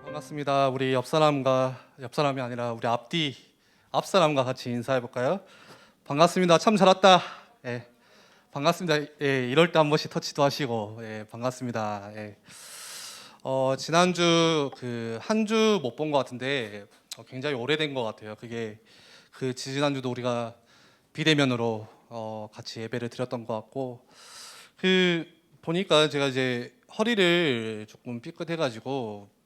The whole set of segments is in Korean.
반갑습니다. 우리 옆 사람이 아니라 우리 앞사람과 같이 인사해 볼까요? 반갑습니다. 참 잘 왔다. 예, 반갑습니다. 예, 이럴 때 한 번씩 터치도 하시고, 예, 반갑습니다. 예. 지난주 그 한 주 못 본 것 같은데 굉장히 오래된 것 같아요. 그게 그 지난주도 우리가 비대면으로 같이 예배를 드렸던 것 같고, 그 보니까 제가 이제 허리를 조금 삐끗해가지고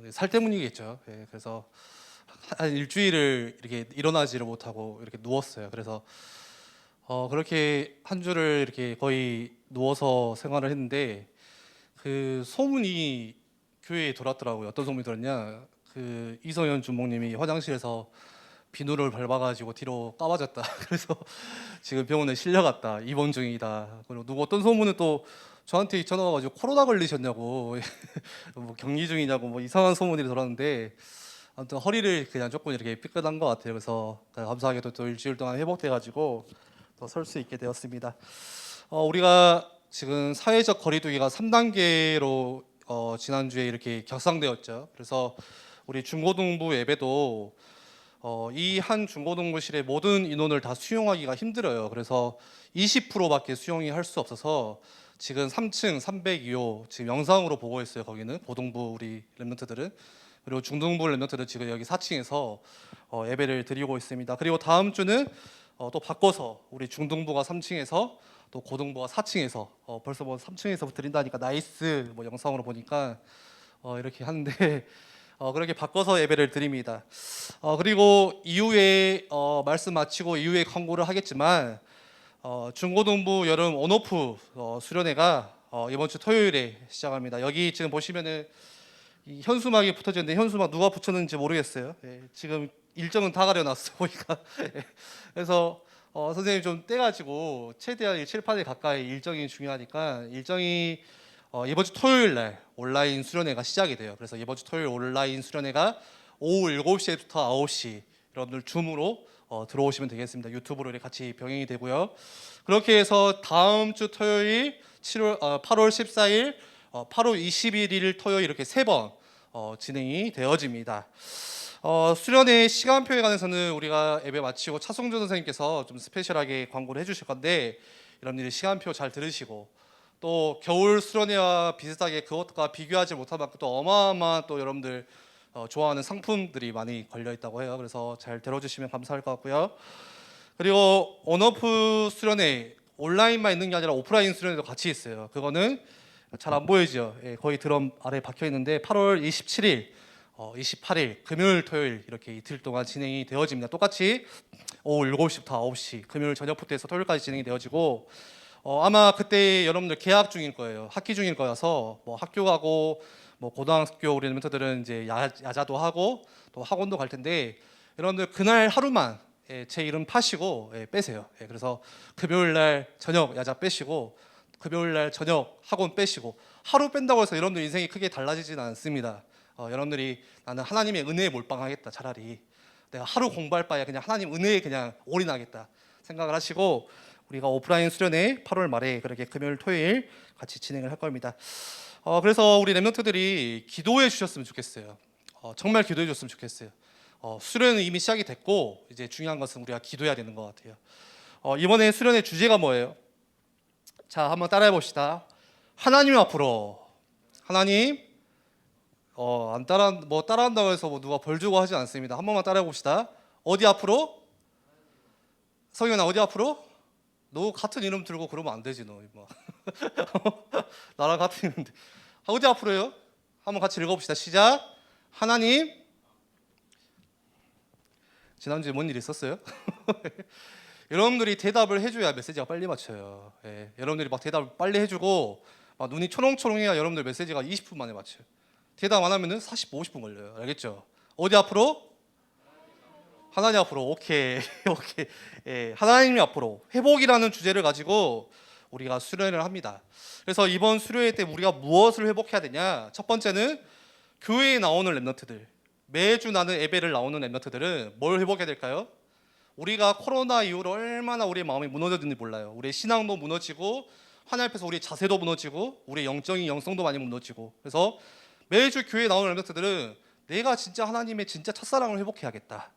살 때문이겠죠. 예, 그래서 한 일주일을 이렇게 일어나지를 못하고 이렇게 누웠어요. 그래서 그렇게 한 주를 이렇게 거의 누워서 생활을 했는데 그 소문이 교회에 돌았더라고요. 어떤 소문이 돌았냐? 그 이성현 주목님이 화장실에서 비누를 밟아가지고 뒤로 까와졌다. 그래서 지금 병원에 실려갔다. 입원 중이다. 그리고 누구 어떤 소문은 또 저한테 전화 와가지고 코로나 걸리셨냐고, 뭐 격리 중이냐고 뭐 이상한 소문이 돌았는데 아무튼 허리를 그냥 조금 이렇게 삐끗한 것 같아요. 그래서 감사하게도 또 일주일 동안 회복돼가지고 더 설 수 있게 되었습니다. 우리가 지금 사회적 거리두기가 3단계로 지난주에 이렇게 격상되었죠. 그래서 우리 중고등부 예배도 이 한 중고등부실의 모든 인원을 다 수용하기가 힘들어요. 그래서 20%밖에 수용이 할 수 없어서 지금 3층 302호 지금 영상으로 보고 있어요. 거기는 고등부 우리 랩런트들은, 그리고 중등부 랩런트들은 지금 여기 4층에서 예배를 드리고 있습니다. 그리고 다음 주는 또 바꿔서 우리 중등부가 3층에서 또 고등부가 4층에서 벌써 뭐 3층에서 드린다니까 나이스, 뭐 영상으로 보니까 이렇게 하는데 그렇게 바꿔서 예배를 드립니다. 그리고 이후에 말씀 마치고 이후에 광고를 하겠지만 중고등부 여름 온오프 수련회가 이번 주 토요일에 시작합니다. 여기 지금 보시면은 이 현수막이 붙어져 있는데 현수막 누가 붙였는지 모르겠어요. 예, 지금 일정은 다 가려놨어 보니까. 예, 그래서 선생님 좀 떼가지고 최대한 7, 8일 가까이 일정이 중요하니까 일정이 이번 주 토요일 날 온라인 수련회가 시작이 돼요. 그래서 이번 주 토요일 온라인 수련회가 오후 7시부터 9시 여러분들 줌으로 들어오시면 되겠습니다. 유튜브로 이렇게 같이 병행이 되고요. 그렇게 해서 다음 주 토요일 8월 14일, 8월 21일 토요일 이렇게 3번 진행이 되어집니다. 수련회 시간표에 관해서는 우리가 예배 마치고 차성준 선생님께서 좀 스페셜하게 광고를 해주실 건데 여러분들이 시간표 잘 들으시고 또 겨울 수련회와 비슷하게 그것과 비교하지 못할 만큼 또 어마어마한 또 여러분들 좋아하는 상품들이 많이 걸려 있다고 해요. 그래서 잘 들어주시면 감사할 것 같고요. 그리고 온오프 수련회 온라인만 있는 게 아니라 오프라인 수련회도 같이 있어요. 그거는 잘 안 보이죠? 예, 거의 드럼 아래 박혀 있는데 8월 27일, 28일 금요일 토요일 이렇게 이틀 동안 진행이 되어집니다. 똑같이 오후 7시부터 9시 금요일 저녁부터 해서 토요일까지 진행이 되어지고 아마 그때 여러분들 개학 중일 거예요. 학기 중일 거여서 뭐 학교 가고 뭐 고등학교 우리 멘토들은 이제 야자도 하고 또 학원도 갈 텐데 여러분들 그날 하루만 제 이름 파시고 빼세요. 그래서 금요일 날 저녁 야자 빼시고 금요일 날 저녁 학원 빼시고 하루 뺀다고 해서 여러분들 인생이 크게 달라지지는 않습니다. 여러분들이 나는 하나님의 은혜에 몰빵하겠다. 차라리 내가 하루 공부할 바에 그냥 하나님 은혜에 그냥 올인하겠다 생각을 하시고 우리가 오프라인 수련회 8월 말에 그렇게 금요일 토요일 같이 진행을 할 겁니다. 그래서 우리 랩런트들이 기도해 주셨으면 좋겠어요. 정말 기도해 줬으면 좋겠어요. 수련은 이미 시작이 됐고 이제 중요한 것은 우리가 기도해야 되는 것 같아요. 이번에 수련의 주제가 뭐예요? 자, 한번 따라해 봅시다. 하나님 앞으로. 하나님 안 따라한다고 해서 뭐 누가 벌 주고 하지 않습니다. 한 번만 따라해 봅시다. 어디 앞으로? 성현아, 어디 앞으로? 너 같은 이름 들고 그러면 안 되지 너. 나랑 같은 이름인데 어디 앞으로요? 한번 같이 읽어봅시다. 시작. 하나님. 지난주에 뭔 일 있었어요? 여러분들이 대답을 해줘야 메시지가 빨리 맞춰요. 여러분들이 막 대답을 빨리 해주고 막 눈이 초롱초롱해야 여러분들 메시지가 20분 만에 맞춰요. 대답 안 하면은 40, 50분 걸려요. 알겠죠? 어디 앞으로? 하나님 앞으로. 오케이. 오케이. 하나님 앞으로 회복이라는 주제를 가지고 우리가 수련을 합니다. 그래서 이번 수련회 때 우리가 무엇을 회복해야 되냐? 첫 번째는 교회에 나오는 랩런트들, 매주 나는 예배를 나오는 랩런트들은 뭘 회복해야 될까요? 우리가 코로나 이후로 얼마나 우리의 마음이 무너졌는지 몰라요. 우리의 신앙도 무너지고 하나님 앞에서 우리의 자세도 무너지고 우리의 영적인 영성도 많이 무너지고 그래서 매주 교회에 나오는 렘넌트들은 내가 진짜 하나님의 진짜 첫사랑을 회복해야겠다.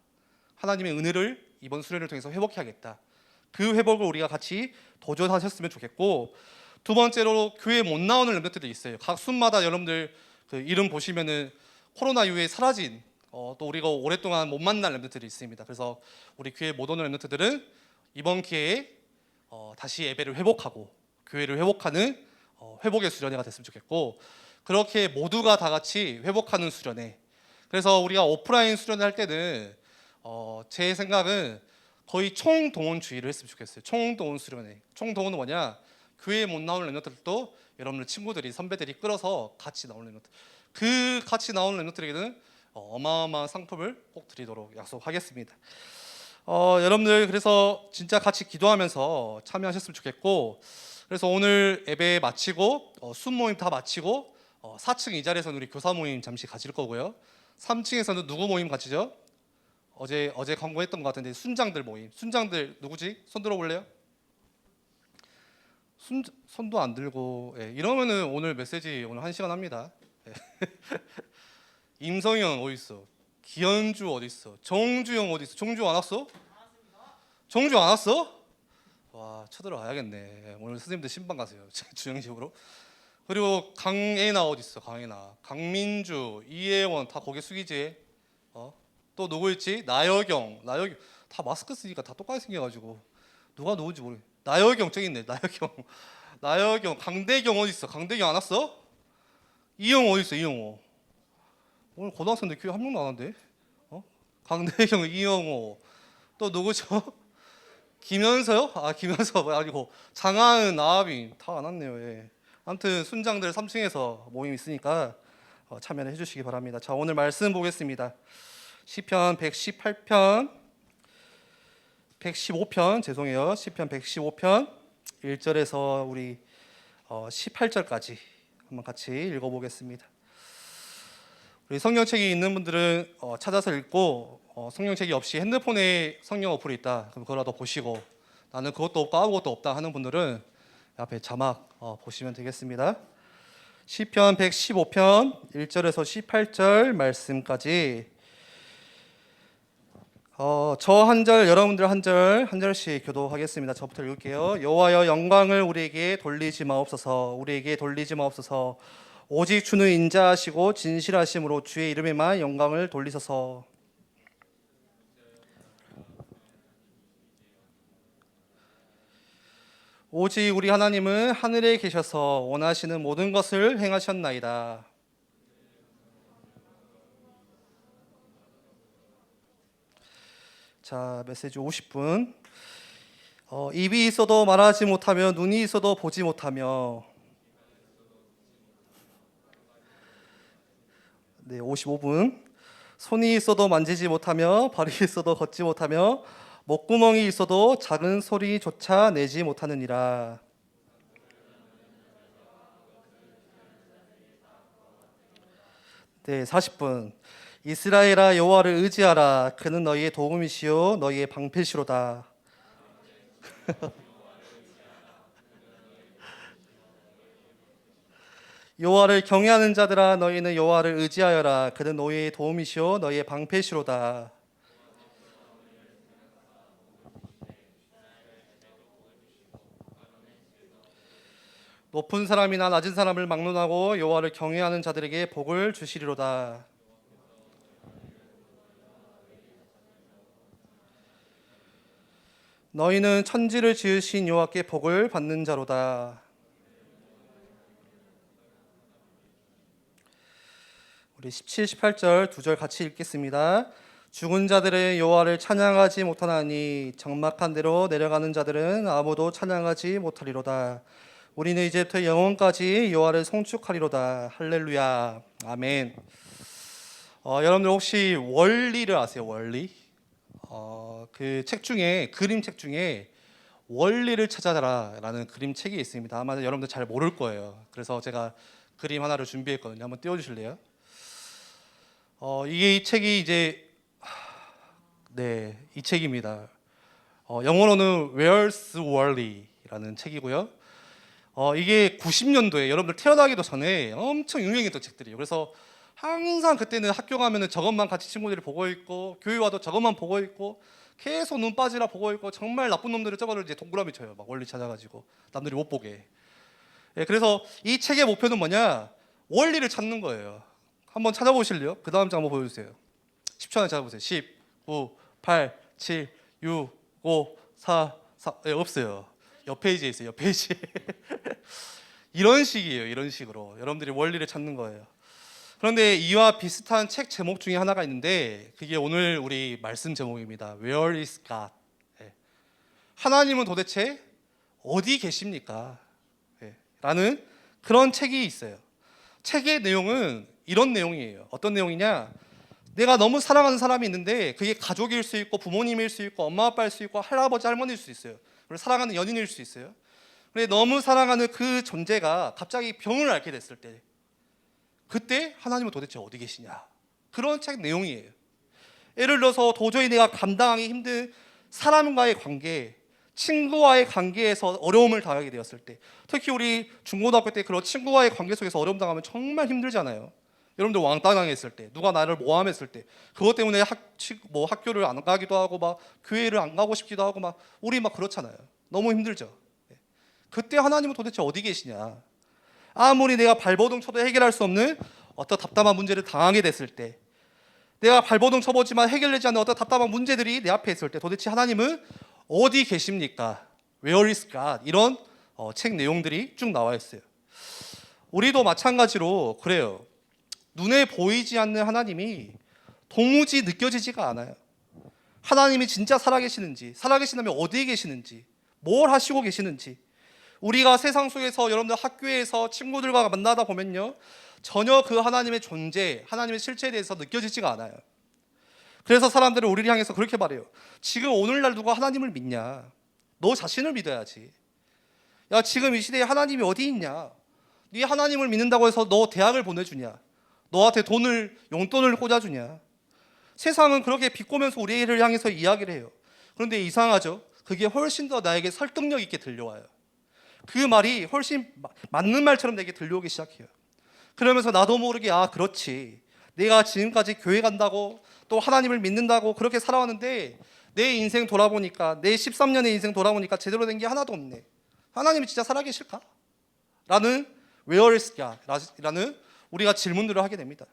하나님의 은혜를 이번 수련을 통해서 회복해야겠다. 그 회복을 우리가 같이 도전하셨으면 좋겠고, 두 번째로 교회에 못 나오는 렘넌트들이 있어요. 각 순마다 여러분들 그 이름 보시면은 코로나 이후에 사라진 또 우리가 오랫동안 못 만난 렘넌트들이 있습니다. 그래서 우리 교회 못 오는 렘넌트들은 이번 기회에 다시 예배를 회복하고 교회를 회복하는 회복의 수련회가 됐으면 좋겠고, 그렇게 모두가 다 같이 회복하는 수련회. 그래서 우리가 오프라인 수련회 할 때는 제 생각은 거의 총동원주의를 했으면 좋겠어요. 총동원 수련회. 총동원은 뭐냐? 교회에 못 나오는 렘넌트들도 여러분들 친구들이 선배들이 끌어서 같이 나오는 렘넌트. 그 같이 나오는 렘넌트에게는 어마어마한 상품을 꼭 드리도록 약속하겠습니다. 여러분들 그래서 진짜 같이 기도하면서 참여하셨으면 좋겠고, 그래서 오늘 예배 마치고 순모임 다 마치고 4층 이 자리에서는 우리 교사 모임 잠시 가질 거고요. 3층에서는 누구 모임 가지죠? 어제 광고했던 것 같은데 순장들 모임. 순장들 누구지? 손 들어볼래요? 손도 안 들고. 이러면은 오늘 메시지 오늘 1시간 합니다. 임성형 어디 있어? 기현주 어디 있어? 정주영 어디 있어? 정주 안 왔어? 정주 안 왔어? 와, 쳐들어가야겠네. 오늘 선생님들 신방 가세요. 주영식으로. 그리고 강애나 어디 있어? 강애나, 강민주, 이혜원 다 고개 숙이지. 또 누구 있지? 나여경 다 마스크 쓰니까 다 똑같이 생겨가지고 누가 누군지 모르. 나여경 저기 있네. 나여경, 강대경 어디 있어? 강대경 안 왔어? 이영호 어디 있어? 이영호. 오늘 고등학생들 교회 한 명도 안 왔는데. 강대경, 이영호. 또 누구죠? 김현서요? 김현서 아니고 장하은, 나하빈 다 안 왔네요. 예. 아무튼 순장들 3층에서 모임 있으니까 참여해 주시기 바랍니다. 자, 오늘 말씀 보겠습니다. 시편 118편 115편 죄송해요. 시편 115편 1절에서 우리 18절까지 한번 같이 읽어보겠습니다. 우리 성경책이 있는 분들은 찾아서 읽고, 성경책이 없이 핸드폰에 성경 어플이 있다 그럼 그거라도 보시고, 나는 그것도 없고 아무것도 없다 하는 분들은 앞에 자막 보시면 되겠습니다. 시편 115편 1절에서 18절 말씀까지 저 한 절 여러분들 한 절씩 교도하겠습니다. 저부터 읽을게요. 여호와여 영광을 우리에게 돌리지 마옵소서. 오직 주는 인자하시고 진실하심으로 주의 이름에만 영광을 돌리소서. 오직 우리 하나님은 하늘에 계셔서 원하시는 모든 것을 행하셨나이다. 자, 메시지 50분. 입이 있어도 말하지 못하며 눈이 있어도 보지 못하며. 네, 55분. 손이 있어도 만지지 못하며 발이 있어도 걷지 못하며 목구멍이 있어도 작은 소리조차 내지 못하느니라. 네, 40분. 이스라엘아 여호와를 의지하라. 그는 너희의 도움이시요 너희의 방패시로다. 여호와를 경외하는 자들아 너희는 여호와를 의지하여라. 그는 너희의 도움이시요 너희의 방패시로다. 높은 사람이나 낮은 사람을 막론하고 여호와를 경외하는 자들에게 복을 주시리로다. 너희는 천지를 지으신 여호와께 복을 받는 자로다. 우리 17, 18절 두 절 같이 읽겠습니다. 죽은 자들은 여호와를 찬양하지 못하나니 적막한 데로 내려가는 자들은 아무도 찬양하지 못하리로다. 우리는 이제부터 영원까지 여호와를 송축하리로다. 할렐루야. 아멘. 여러분들 혹시 원리를 아세요? 원리? 그 책 중에 그림책 중에 원리를 찾아라라는 그림책이 있습니다. 아마 여러분들 잘 모를 거예요. 그래서 제가 그림 하나를 준비했거든요. 한번 띄워주실래요? 이게 이 책이 이제 이 책입니다. 영어로는 Where's Wally라는 책이고요. 이게 90년도에 여러분들 태어나기도 전에 엄청 유명했던 책들이에요. 그래서 항상 그때는 학교 가면은 저것만 같이 친구들이 보고 있고, 교회 와도 저것만 보고 있고, 계속 눈 빠지라 보고 있고, 정말 나쁜 놈들은 저거를 이제 동그라미 쳐요. 막 원리 찾아가지고 남들이 못 보게. 예, 그래서 이 책의 목표는 뭐냐? 원리를 찾는 거예요. 한번 찾아보실래요? 그 다음 장 한번 보여주세요. 10초 안에 찾아보세요. 10, 9, 8, 7, 6, 5, 4, 4. 예, 없어요. 옆 페이지에 있어요. 옆 페이지에. 이런 식이에요. 이런 식으로 여러분들이 원리를 찾는 거예요. 그런데 이와 비슷한 책 제목 중에 하나가 있는데, 그게 오늘 우리 말씀 제목입니다. Where is God? 예. 하나님은 도대체 어디 계십니까? 예. 라는 그런 책이 있어요. 책의 내용은 이런 내용이에요. 어떤 내용이냐? 내가 너무 사랑하는 사람이 있는데, 그게 가족일 수 있고 부모님일 수 있고 엄마 아빠일 수 있고 할아버지 할머니일 수 있어요. 그리고 사랑하는 연인일 수 있어요. 근데 너무 사랑하는 그 존재가 갑자기 병을 앓게 됐을 때, 그때 하나님은 도대체 어디 계시냐? 그런 책 내용이에요. 예를 들어서 도저히 내가 감당하기 힘든 사람과의 관계, 친구와의 관계에서 어려움을 당하게 되었을 때, 특히 우리 중고등학교 때 그런 친구와의 관계 속에서 어려움 당하면 정말 힘들잖아요. 여러분들 왕따 당했을 때, 누가 나를 모함했을 때, 그것 때문에 학교를 안 가기도 하고 막 교회를 안 가고 싶기도 하고 막 우리 막 그렇잖아요. 너무 힘들죠. 그때 하나님은 도대체 어디 계시냐? 아무리 내가 발버둥 쳐도 해결할 수 없는 어떤 답답한 문제를 당하게 됐을 때, 내가 발버둥 쳐보지만 해결되지 않는 어떤 답답한 문제들이 내 앞에 있을 때, 도대체 하나님은 어디 계십니까? Where is God? 이런 책 내용들이 쭉 나와 있어요. 우리도 마찬가지로 그래요. 눈에 보이지 않는 하나님이 도무지 느껴지지가 않아요. 하나님이 진짜 살아계시는지, 살아계신다면 어디에 계시는지, 뭘 하시고 계시는지, 우리가 세상 속에서 여러분들 학교에서 친구들과 만나다 보면요, 전혀 그 하나님의 존재, 하나님의 실체에 대해서 느껴지지가 않아요. 그래서 사람들은 우리를 향해서 그렇게 말해요. 지금 오늘날 누가 하나님을 믿냐? 너 자신을 믿어야지. 야, 지금 이 시대에 하나님이 어디 있냐? 네 하나님을 믿는다고 해서 너 대학을 보내주냐? 너한테 용돈을 꽂아주냐? 세상은 그렇게 비꼬면서 우리를 향해서 이야기를 해요. 그런데 이상하죠? 그게 훨씬 더 나에게 설득력 있게 들려와요. 그 말이 훨씬 맞는 말처럼 내게 들려오기 시작해요. 그러면서 나도 모르게, 아, 그렇지, 내가 지금까지 교회 간다고 또 하나님을 믿는다고 그렇게 살아왔는데, 내 인생 돌아보니까, 내 13년의 인생 돌아보니까 제대로 된 게 하나도 없네. 하나님이 진짜 살아계실까? 라는 Where is God? 라는 우리가 질문들을 하게 됩니다.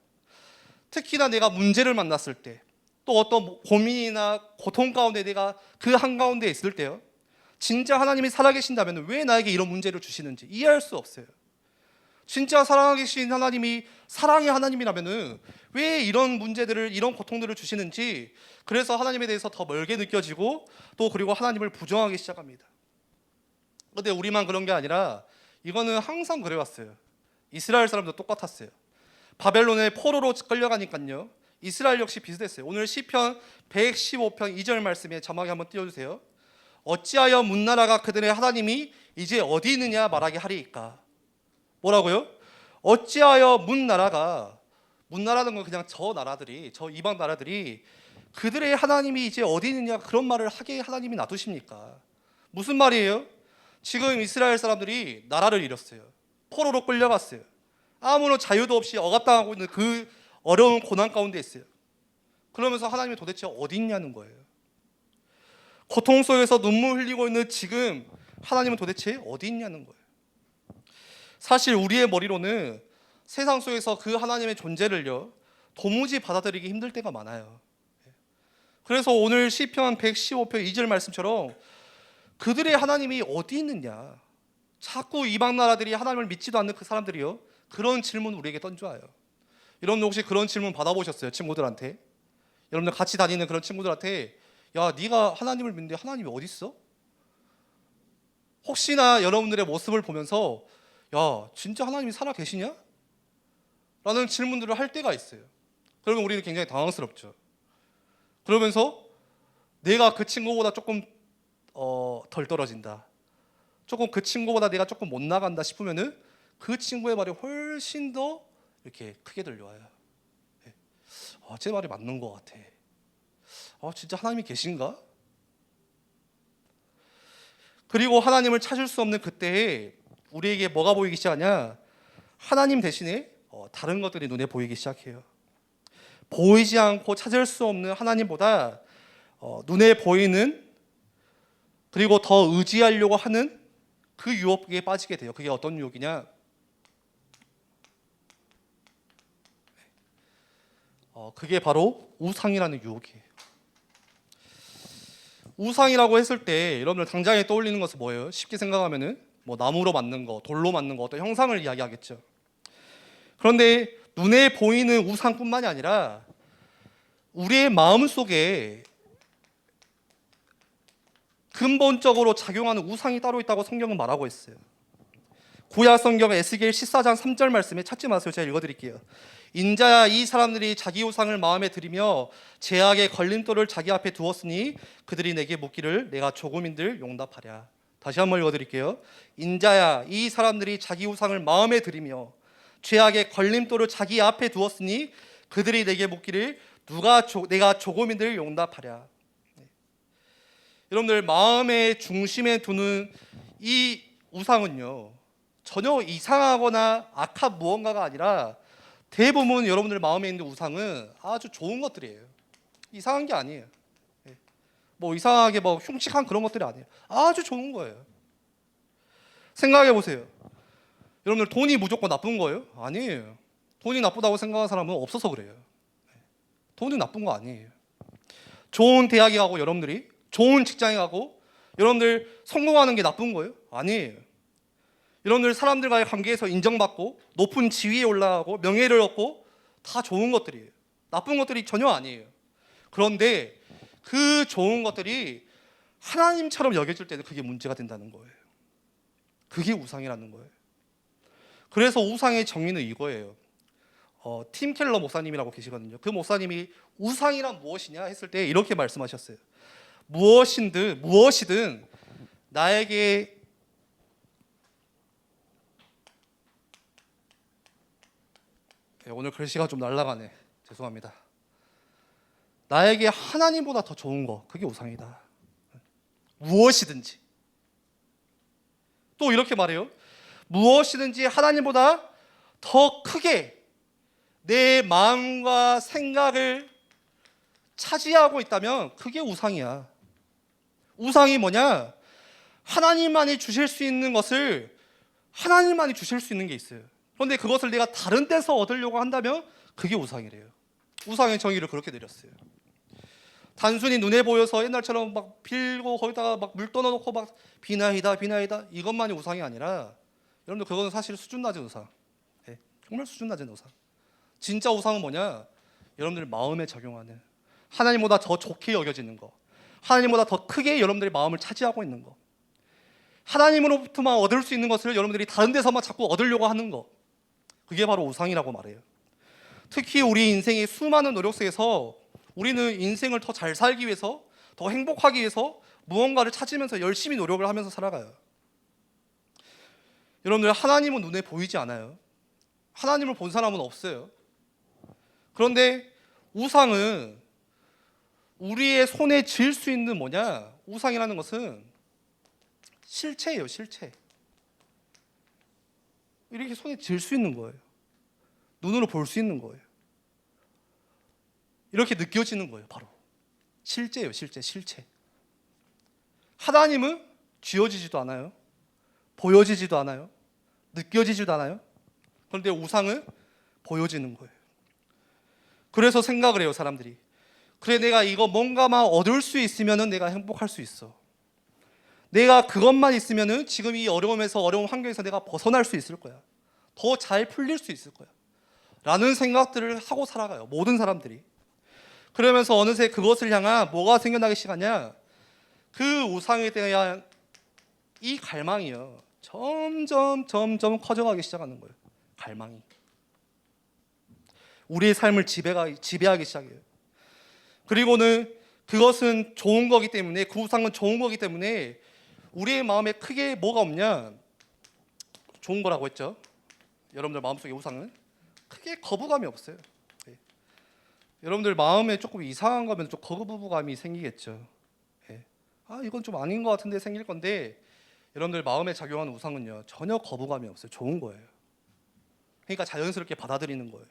특히나 내가 문제를 만났을 때, 또 어떤 고민이나 고통 가운데 내가 그 한가운데 있을 때요, 진짜 하나님이 살아계신다면 왜 나에게 이런 문제를 주시는지 이해할 수 없어요. 진짜 살아계신 하나님이 사랑의 하나님이라면 왜 이런 문제들을, 이런 고통들을 주시는지, 그래서 하나님에 대해서 더 멀게 느껴지고, 또 그리고 하나님을 부정하기 시작합니다. 그런데 우리만 그런 게 아니라 이거는 항상 그래왔어요. 이스라엘 사람도 똑같았어요. 바벨론의 포로로 끌려가니까요, 이스라엘 역시 비슷했어요. 오늘 시편 115편 2절 말씀에 자막에 한번 띄워주세요. 어찌하여 문나라가 그들의 하나님이 이제 어디 있느냐 말하게 하리이까? 뭐라고요? 어찌하여 문나라는 건 그냥 저 나라들이, 저 이방 나라들이 그들의 하나님이 이제 어디 있느냐, 그런 말을 하게 하나님이 놔두십니까? 무슨 말이에요? 지금 이스라엘 사람들이 나라를 잃었어요. 포로로 끌려갔어요. 아무런 자유도 없이 억압당하고 있는 그 어려운 고난 가운데 있어요. 그러면서 하나님이 도대체 어디 있냐는 거예요. 고통 속에서 눈물 흘리고 있는 지금 하나님은 도대체 어디 있냐는 거예요. 사실 우리의 머리로는 세상 속에서 그 하나님의 존재를요, 도무지 받아들이기 힘들 때가 많아요. 그래서 오늘 시편 115편 2절 말씀처럼 그들의 하나님이 어디 있느냐, 자꾸 이방 나라들이 하나님을 믿지도 않는 그 사람들이요, 그런 질문 우리에게 던져와요. 여러분들 혹시 그런 질문 받아보셨어요? 친구들한테? 여러분들 같이 다니는 그런 친구들한테, 야, 네가 하나님을 믿는데 하나님이 어디 있어? 혹시나 여러분들의 모습을 보면서, 야, 진짜 하나님이 살아 계시냐? 라는 질문들을 할 때가 있어요. 그러면 우리는 굉장히 당황스럽죠. 그러면서 내가 그 친구보다 조금 덜 떨어진다, 조금 그 친구보다 내가 조금 못 나간다 싶으면은 그 친구의 말이 훨씬 더 이렇게 크게 들려와요. 제 말이 맞는 것 같아. 진짜 하나님이 계신가? 그리고 하나님을 찾을 수 없는 그때에 우리에게 뭐가 보이기 시작하냐? 하나님 대신에 다른 것들이 눈에 보이기 시작해요. 보이지 않고 찾을 수 없는 하나님보다 눈에 보이는, 그리고 더 의지하려고 하는 그 유혹에 빠지게 돼요. 그게 어떤 유혹이냐? 그게 바로 우상이라는 유혹이에요. 우상이라고 했을 때 여러분들 당장에 떠올리는 것은 뭐예요? 쉽게 생각하면은 뭐 나무로 만든 거, 돌로 만든 거, 어떤 형상을 이야기하겠죠. 그런데 눈에 보이는 우상뿐만이 아니라 우리의 마음 속에 근본적으로 작용하는 우상이 따로 있다고 성경은 말하고 있어요. 구약 성경 에스겔 14장 3절 말씀에 찾지 마세요. 제가 읽어드릴게요. 인자야, 이 사람들이 자기 우상을 마음에 들이며 죄악의 걸림돌을 자기 앞에 두었으니 그들이 내게 묻기를 내가 조금인들 용납하랴. 다시 한번 읽어드릴게요. 인자야, 이 사람들이 자기 우상을 마음에 들이며 죄악의 걸림돌을 자기 앞에 두었으니 그들이 내게 묻기를 내가 조금인들 용납하랴. 여러분들 마음의 중심에 두는 이 우상은요, 전혀 이상하거나 악한 무언가가 아니라 대부분 여러분들 마음에 있는 우상은 아주 좋은 것들이에요. 이상한 게 아니에요. 뭐 이상하게 뭐 흉측한 그런 것들이 아니에요. 아주 좋은 거예요. 생각해 보세요. 여러분들 돈이 무조건 나쁜 거예요? 아니에요. 돈이 나쁘다고 생각하는 사람은 없어서 그래요. 돈이 나쁜 거 아니에요. 좋은 대학에 가고 여러분들이 좋은 직장에 가고 여러분들 성공하는 게 나쁜 거예요? 아니에요. 여러분들 사람들과의 관계에서 인정받고 높은 지위에 올라가고 명예를 얻고 다 좋은 것들이에요. 나쁜 것들이 전혀 아니에요. 그런데 그 좋은 것들이 하나님처럼 여겨질 때는 그게 문제가 된다는 거예요. 그게 우상이라는 거예요. 그래서 우상의 정의는 이거예요. 팀 켈러 목사님이라고 계시거든요. 그 목사님이 우상이란 무엇이냐 했을 때 이렇게 말씀하셨어요. 무엇이든 나에게 오늘 글씨가 좀 날아가네. 죄송합니다. 나에게 하나님보다 더 좋은 거, 그게 우상이다. 무엇이든지. 또 이렇게 말해요. 무엇이든지 하나님보다 더 크게 내 마음과 생각을 차지하고 있다면 그게 우상이야. 우상이 뭐냐? 하나님만이 주실 수 있는 것을 하나님만이 주실 수 있는 게 있어요. 그런데 그것을 내가 다른 데서 얻으려고 한다면 그게 우상이래요. 우상의 정의를 그렇게 내렸어요. 단순히 눈에 보여서 옛날처럼 막 빌고 거기다가 막 물 떠넣고 막 비나이다 이것만이 우상이 아니라 여러분들 그거는 사실 수준 낮은 우상. 정말 수준 낮은 우상. 진짜 우상은 뭐냐? 여러분들 마음에 적용하는 하나님보다 더 좋게 여겨지는 거, 하나님보다 더 크게 여러분들의 마음을 차지하고 있는 거, 하나님으로부터만 얻을 수 있는 것을 여러분들이 다른 데서만 자꾸 얻으려고 하는 거, 그게 바로 우상이라고 말해요. 특히 우리 인생의 수많은 노력 속에서 우리는 인생을 더 잘 살기 위해서, 더 행복하기 위해서 무언가를 찾으면서 열심히 노력을 하면서 살아가요. 여러분들 하나님은 눈에 보이지 않아요. 하나님을 본 사람은 없어요. 그런데 우상은 우리의 손에 쥘 수 있는 뭐냐? 우상이라는 것은 실체예요, 실체. 이렇게 손에 쥘 수 있는 거예요. 눈으로 볼 수 있는 거예요. 이렇게 느껴지는 거예요, 바로. 실제예요, 실체. 하나님은 쥐어지지도 않아요. 보여지지도 않아요. 느껴지지도 않아요. 그런데 우상은 보여지는 거예요. 그래서 생각을 해요, 사람들이. 그래, 내가 이거 뭔가만 얻을 수 있으면 내가 행복할 수 있어. 내가 그것만 있으면 지금 이 어려움에서, 어려운 환경에서 내가 벗어날 수 있을 거야. 더 잘 풀릴 수 있을 거야. 라는 생각들을 하고 살아가요, 모든 사람들이. 그러면서 어느새 그것을 향한 뭐가 생겨나기 시작하냐? 그 우상에 대한 이 갈망이요, 점점 커져가기 시작하는 거예요. 갈망이 우리의 삶을 지배하기 시작해요. 그리고는 그것은 좋은 거기 때문에, 그 우상은 좋은 거기 때문에 우리의 마음에 크게 뭐가 없냐? 좋은 거라고 했죠. 여러분들 마음속에 우상은 크게 거부감이 없어요. 여러분들 마음에 조금 이상한 거면 좀 거부감이 생기겠죠. 이건 좀 아닌 것 같은데 생길 건데, 여러분들 마음에 작용하는 우상은요 전혀 거부감이 없어요. 좋은 거예요. 그러니까 자연스럽게 받아들이는 거예요.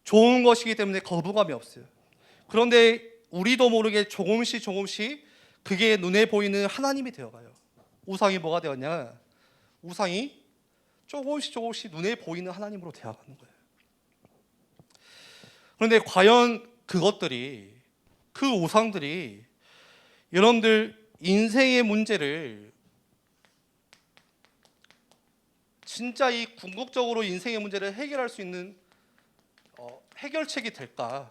좋은 것이기 때문에 거부감이 없어요. 그런데 우리도 모르게 조금씩 그게 눈에 보이는 하나님이 되어가요. 우상이 뭐가 되었냐? 우상이 조금씩 눈에 보이는 하나님으로 되어가는 거예요. 그런데 과연 그것들이, 그 우상들이 여러분들 인생의 문제를, 진짜 이 궁극적으로 인생의 문제를 해결할 수 있는 해결책이 될까?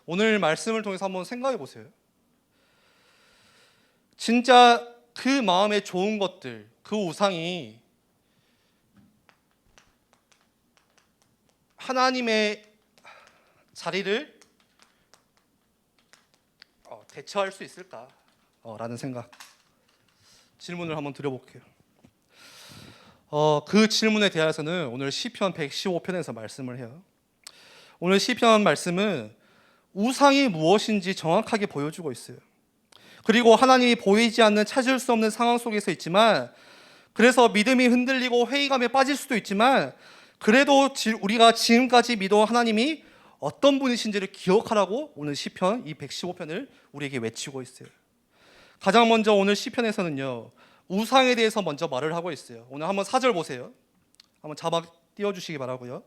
오늘 말씀을 통해서 한번 생각해 보세요. 진짜 그 마음에 좋은 것들, 그 우상이 하나님의 자리를 대처할 수 있을까? 라는 생각, 질문을 한번 드려볼게요. 그 질문에 대해서는 오늘 시편 115편에서 말씀을 해요. 오늘 시편 말씀은 우상이 무엇인지 정확하게 보여주고 있어요. 그리고 하나님이 보이지 않는, 찾을 수 없는 상황 속에서 있지만, 그래서 믿음이 흔들리고 회의감에 빠질 수도 있지만, 그래도 우리가 지금까지 믿어 하나님이 어떤 분이신지를 기억하라고 오늘 시편 이 115편을 우리에게 외치고 있어요. 가장 먼저 오늘 시편에서는요 우상에 대해서 먼저 말을 하고 있어요. 오늘 한번 4절 보세요. 한번 자막 띄워주시기 바라고요.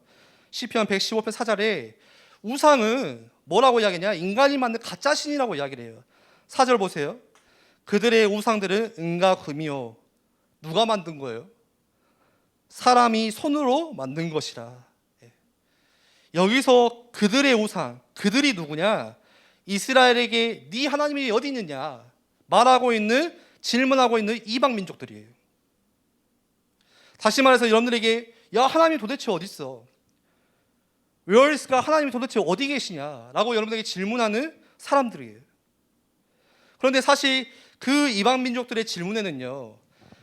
시편 115편 4절에 우상은 뭐라고 이야기하냐? 인간이 만든 가짜 신이라고 이야기를 해요. 4절 보세요. 그들의 우상들은 은과 금이요. 누가 만든 거예요? 사람이 손으로 만든 것이라. 여기서 그들의 우상, 그들이 누구냐? 이스라엘에게 네 하나님이 어디 있느냐 말하고 있는, 질문하고 있는 이방 민족들이에요. 다시 말해서 여러분들에게 야 하나님이 도대체 어디 있어? Where is God? 하나님이 도대체 어디 계시냐? 라고 여러분들에게 질문하는 사람들이에요. 그런데 사실 그 이방 민족들의 질문에는요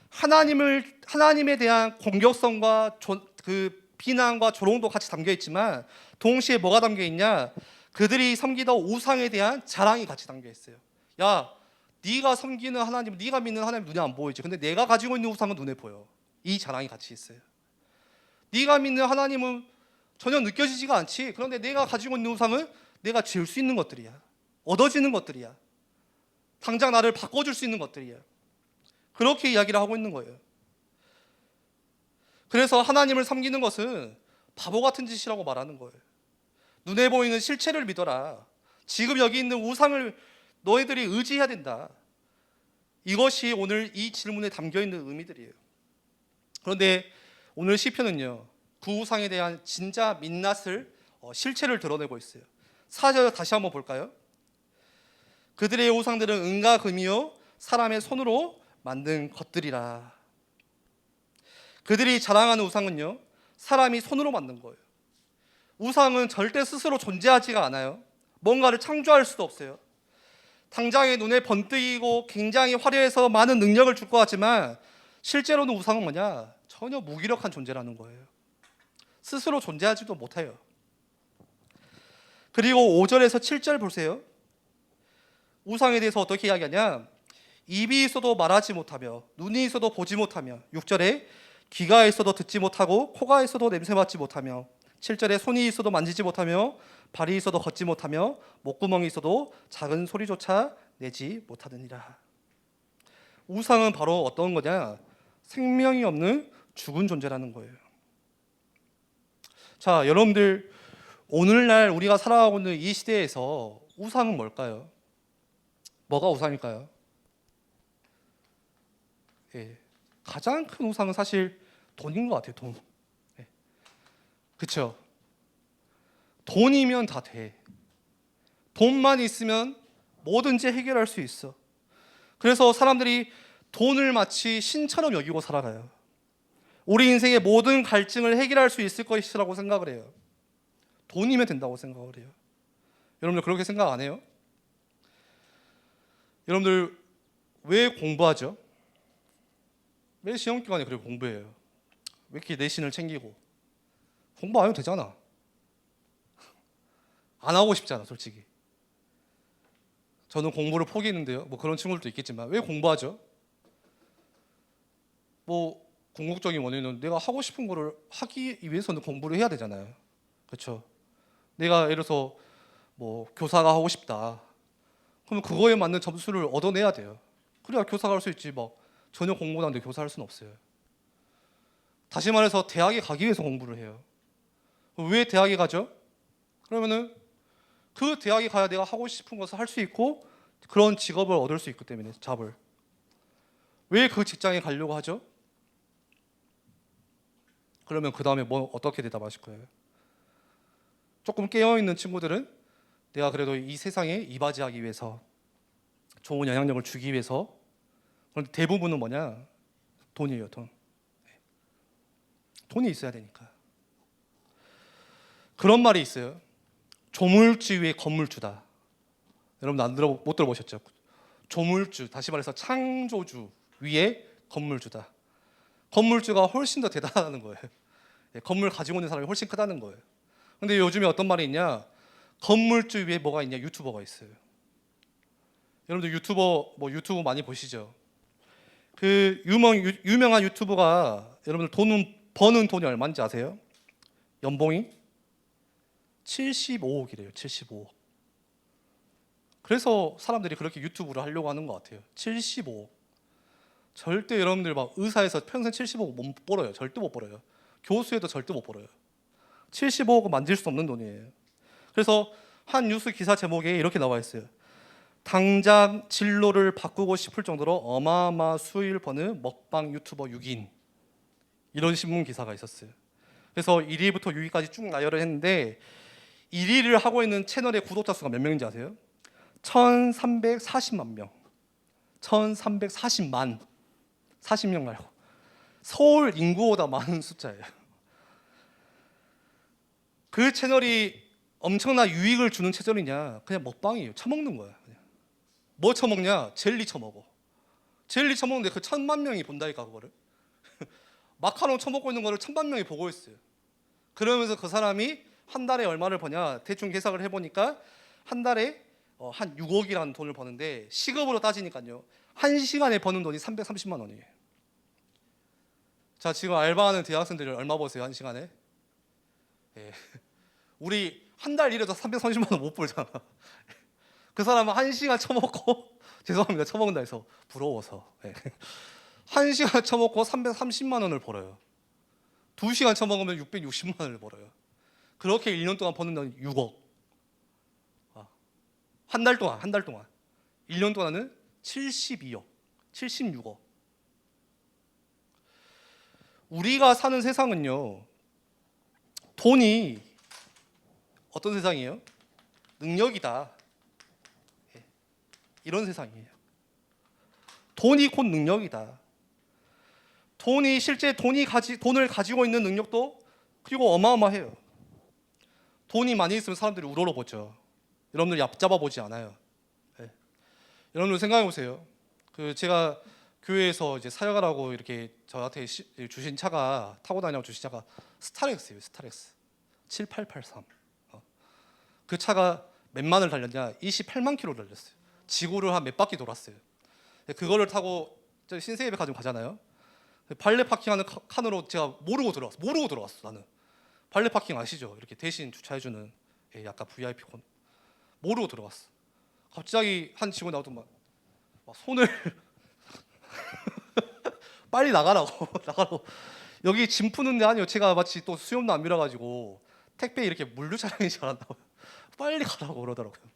하나님에 대한 공격성과 그 비난과 조롱도 같이 담겨 있지만, 동시에 뭐가 담겨 있냐? 그들이 섬기던 우상에 대한 자랑이 같이 담겨 있어요. 야, 네가 섬기는 하나님, 네가 믿는 하나님 눈에 안 보이지. 근데 내가 가지고 있는 우상은 눈에 보여. 이 자랑이 같이 있어요. 네가 믿는 하나님은 전혀 느껴지지가 않지. 그런데 내가 가지고 있는 우상은 내가 지을 수 있는 것들이야. 얻어지는 것들이야. 당장 나를 바꿔줄 수 있는 것들이야. 그렇게 이야기를 하고 있는 거예요. 그래서 하나님을 섬기는 것은 바보 같은 짓이라고 말하는 거예요. 눈에 보이는 실체를 믿어라. 지금 여기 있는 우상을 너희들이 의지해야 된다. 이것이 오늘 이 질문에 담겨있는 의미들이에요. 그런데 오늘 시편은요 그 우상에 대한 진짜 민낯을, 실체를 드러내고 있어요. 4절 다시 한번 볼까요? 그들의 우상들은 은과 금이요 사람의 손으로 만든 것들이라. 그들이 자랑하는 우상은요 사람이 손으로 만든 거예요. 우상은 절대 스스로 존재하지가 않아요. 뭔가를 창조할 수도 없어요. 당장의 눈에 번뜩이고 굉장히 화려해서 많은 능력을 줄 것 같지만 실제로는 우상은 뭐냐? 전혀 무기력한 존재라는 거예요. 스스로 존재하지도 못해요. 그리고 5절에서 7절 보세요. 우상에 대해서 어떻게 이야기하냐? 입이 있어도 말하지 못하며 눈이 있어도 보지 못하며, 6절에 귀가 있어도 듣지 못하고 코가 있어도 냄새 맡지 못하며, 7절에 손이 있어도 만지지 못하며 발이 있어도 걷지 못하며 목구멍이 있어도 작은 소리조차 내지 못하느니라. 우상은 바로 어떤 거냐? 생명이 없는 죽은 존재라는 거예요. 자, 여러분들 오늘날 우리가 살아가고 있는 이 시대에서 우상은 뭘까요? 뭐가 우상일까요? 가장 큰 우상은 사실 돈인 것 같아요. 돈. 그렇죠? 돈이면 다 돼. 돈만 있으면 뭐든지 해결할 수 있어. 그래서 사람들이 돈을 마치 신처럼 여기고 살아가요. 우리 인생의 모든 갈증을 해결할 수 있을 것이라고 생각을 해요. 돈이면 된다고 생각을 해요. 여러분들 그렇게 생각 안 해요? 여러분들 왜 공부하죠? 왜 시험기간에 그렇게 공부해요? 왜 이렇게 내신을 챙기고? 공부 안 해도 되잖아. 안 하고 싶잖아, 솔직히. 저는 공부를 포기했는데요. 뭐 그런 친구들도 있겠지만 왜 공부하죠? 뭐 궁극적인 원인은 내가 하고 싶은 거를 하기 위해서는 공부를 해야 되잖아요. 그렇죠? 내가 예를 들어서 뭐 교사가 하고 싶다. 그러면 그거에 맞는 점수를 얻어내야 돼요. 그래야 교사가 할 수 있지. 뭐 전혀 공부도 안 돼 교사할 수는 없어요. 다시 말해서 대학에 가기 위해서 공부를 해요. 왜 대학에 가죠? 그러면은 그 대학에 가야 내가 하고 싶은 것을 할 수 있고 그런 직업을 얻을 수 있기 때문에 잡을. 왜 그 직장에 가려고 하죠? 그러면 그 다음에 뭐 어떻게 대답하실 거예요? 조금 깨어있는 친구들은 내가 그래도 이 세상에 이바지하기 위해서 좋은 영향력을 주기 위해서. 그런데 대부분은 뭐냐? 돈이에요. 돈. 돈이 있어야 되니까. 그런 말이 있어요. 조물주 위에 건물주다. 여러분 못 들어보셨죠? 조물주, 다시 말해서 창조주 위에 건물주다. 건물주가 훨씬 더 대단하다는 거예요. 건물 가지고 있는 사람이 훨씬 크다는 거예요. 근데 요즘에 어떤 말이 있냐? 건물주 위에 뭐가 있냐? 유튜버가 있어요. 여러분들 유튜브 많이 보시죠? 그 유명한 유튜버가 여러분들 버는 돈이 얼마인지 아세요? 연봉이 75억이래요. 75억. 그래서 사람들이 그렇게 유튜브를 하려고 하는 것 같아요. 75억. 절대 여러분들 막 의사에서 평생 75억 못 벌어요. 절대 못 벌어요. 교수에도 절대 못 벌어요. 75억은 만질 수 없는 돈이에요. 그래서 한 뉴스 기사 제목에 이렇게 나와 있어요. 당장 진로를 바꾸고 싶을 정도로 어마어마한 수익을 버는 먹방 유튜버 6인. 이런 신문 기사가 있었어요. 그래서 1위부터 6위까지 쭉 나열을 했는데 1위를 하고 있는 채널의 구독자 수가 몇 명인지 아세요? 1340만 명. 1340만. 40명 말고. 서울 인구보다 많은 숫자예요. 그 채널이 엄청난 유익을 주는 채널이냐? 그냥 먹방이에요. 처먹는 거야. 그냥. 뭐 처먹냐? 젤리 처먹어. 젤리 처먹는데 그 1000만 명이 본다니까 그거를. 마카롱 처먹고 있는 거를 1000만 명이 보고 있어요. 그러면서 그 사람이 한 달에 얼마를 버냐? 대충 계산을 해보니까 한 달에 한 6억이라는 돈을 버는데 시급으로 따지니까요. 한 시간에 버는 돈이 330만 원이에요. 자, 지금 알바하는 대학생들을 얼마 버세요? 한 시간에? 예. 우리 한 달 일해도 330만 원 못 벌잖아. 그 사람은 한 시간 처먹고 죄송합니다. 처먹는다 해서 부러워서. 예. 한 시간 처먹고 330만 원을 벌어요. 2시간 처먹으면 660만 원을 벌어요. 그렇게 1년 동안 버는 돈 6억. 한 달 동안 1년 동안은 72억, 76억. 우리가 사는 세상은요, 돈이 어떤 세상이에요? 능력이다. 이런 세상이에요. 돈이 곧 능력이다. 실제 돈을 가지고 있는 능력도 그리고 어마어마해요. 돈이 많이 있으면 사람들이 우러러보죠. 여러분들 얕잡아 보지 않아요. 네. 여러분들 생각해 보세요. 제가 교회에서 이제 사역하라고 이렇게 저한테 주신 차가 타고 다니라고 주신 차가 스타렉스예요. 스타렉스 7883. 그 차가 몇만을 달렸냐? 28만 킬로 달렸어요. 지구를 한 몇 바퀴 돌았어요. 그거를 타고 신세계백화점 가잖아요. 발레 파킹하는 칸으로 제가 모르고 들어왔어. 나는 발레 파킹 아시죠? 이렇게 대신 주차해주는 약간 VIP 콘. 모르고 들어갔어. 갑자기 한 직원 나오더만 막 손을 빨리 나가라고 여기 짐 푸는 데 아니요. 제가 마치 또 수염도 안 밀어가지고 택배 이렇게 물류 차량인 줄 알았다고 빨리 가라고 그러더라고요.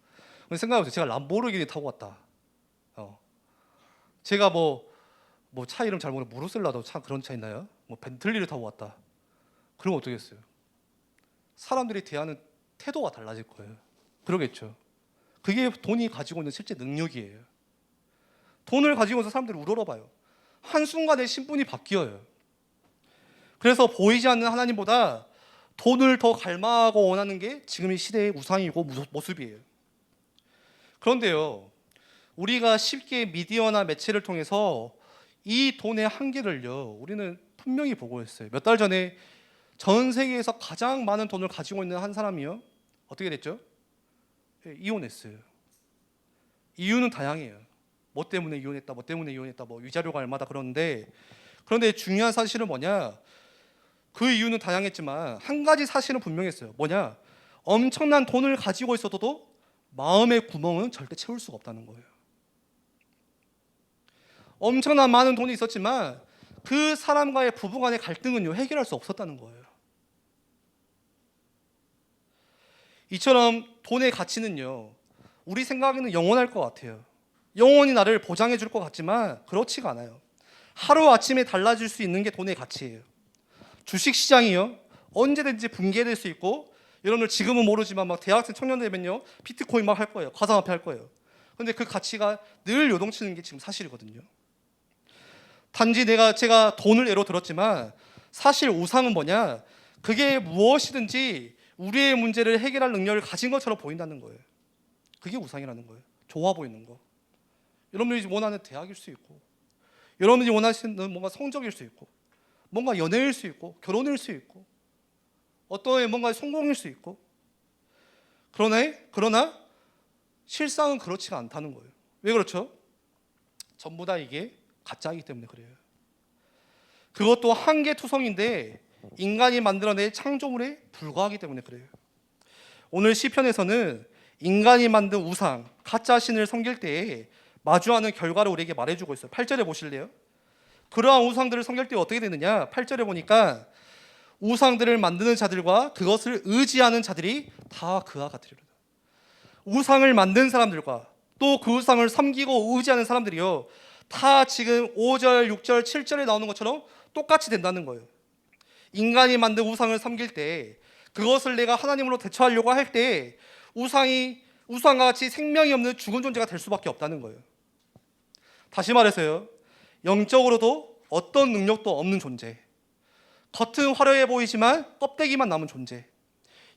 생각해보세요. 제가 람보르기니 타고 왔다. 제가 뭐 차 이름 잘 모르는 무르셀라도 차 그런 차 있나요? 뭐 벤틀리를 타고 왔다. 그럼 어떻겠어요? 사람들이 대하는 태도가 달라질 거예요. 그러겠죠. 그게 돈이 가지고 있는 실제 능력이에요. 돈을 가지고 있는 사람들이 우러러봐요. 한순간에 신분이 바뀌어요. 그래서 보이지 않는 하나님보다 돈을 더 갈망하고 원하는 게 지금 이 시대의 우상이고 모습이에요. 그런데요, 우리가 쉽게 미디어나 매체를 통해서 이 돈의 한계를요, 우리는 분명히 보고 있어요. 몇 달 전에 전 세계에서 가장 많은 돈을 가지고 있는 한 사람이요, 어떻게 됐죠? 이혼했어요. 이유는 다양해요. 뭐 때문에 이혼했다, 뭐 때문에 이혼했다, 뭐 위자료가 얼마다 그러는데, 그런데 중요한 사실은 뭐냐? 그 이유는 다양했지만 한 가지 사실은 분명했어요. 뭐냐? 엄청난 돈을 가지고 있어도 마음의 구멍은 절대 채울 수가 없다는 거예요. 엄청난 많은 돈이 있었지만 그 사람과의 부부간의 갈등은요, 해결할 수 없었다는 거예요. 이처럼 돈의 가치는요, 우리 생각에는 영원할 것 같아요. 영원히 나를 보장해 줄 것 같지만 그렇지가 않아요. 하루아침에 달라질 수 있는 게 돈의 가치예요. 주식시장이요, 언제든지 붕괴될 수 있고, 여러분들 지금은 모르지만 막 대학생 청년 되면요, 비트코인 막 할 거예요. 가상화폐 할 거예요. 근데 그 가치가 늘 요동치는 게 지금 사실이거든요. 단지 제가 돈을 예로 들었지만 사실 우상은 뭐냐? 그게 무엇이든지 우리의 문제를 해결할 능력을 가진 것처럼 보인다는 거예요. 그게 우상이라는 거예요. 좋아 보이는 거. 여러분들이 원하는 대학일 수 있고, 여러분들이 원하시는 뭔가 성적일 수 있고, 뭔가 연애일 수 있고, 결혼일 수 있고, 어떤 뭔가 성공일 수 있고, 그러나 실상은 그렇지가 않다는 거예요. 왜 그렇죠? 전부 다 이게 가짜이기 때문에 그래요. 그것도 한계투성인데 인간이 만들어낸 창조물에 불과하기 때문에 그래요. 오늘 시편에서는 인간이 만든 우상, 가짜 신을 섬길 때에 마주하는 결과를 우리에게 말해주고 있어요. 8절에 보실래요? 그러한 우상들을 섬길 때 어떻게 되느냐? 8절에 보니까 우상들을 만드는 자들과 그것을 의지하는 자들이 다 그와 같으리로다. 우상을 만든 사람들과 또 그 우상을 섬기고 의지하는 사람들이요, 다 지금 5절, 6절, 7절에 나오는 것처럼 똑같이 된다는 거예요. 인간이 만든 우상을 섬길 때, 그것을 내가 하나님으로 대처하려고 할 때 우상과 같이 생명이 없는 죽은 존재가 될 수밖에 없다는 거예요. 다시 말해서요, 영적으로도 어떤 능력도 없는 존재, 겉은 화려해 보이지만 껍데기만 남은 존재,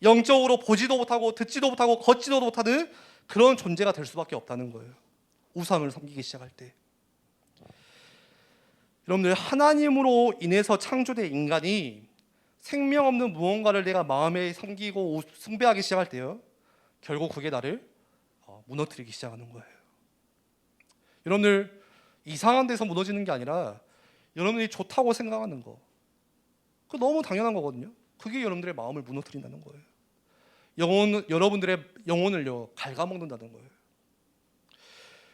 영적으로 보지도 못하고 듣지도 못하고 걷지도 못하는 그런 존재가 될 수밖에 없다는 거예요. 우상을 섬기기 시작할 때. 여러분들, 하나님으로 인해서 창조된 인간이 생명 없는 무언가를 내가 마음에 섬기고 숭배하기 시작할 때요, 결국 그게 나를 무너뜨리기 시작하는 거예요. 여러분들, 이상한 데서 무너지는 게 아니라 여러분들이 좋다고 생각하는 거, 그거 너무 당연한 거거든요. 그게 여러분들의 마음을 무너뜨린다는 거예요. 여러분들의 영혼을요, 갉아먹는다는 거예요.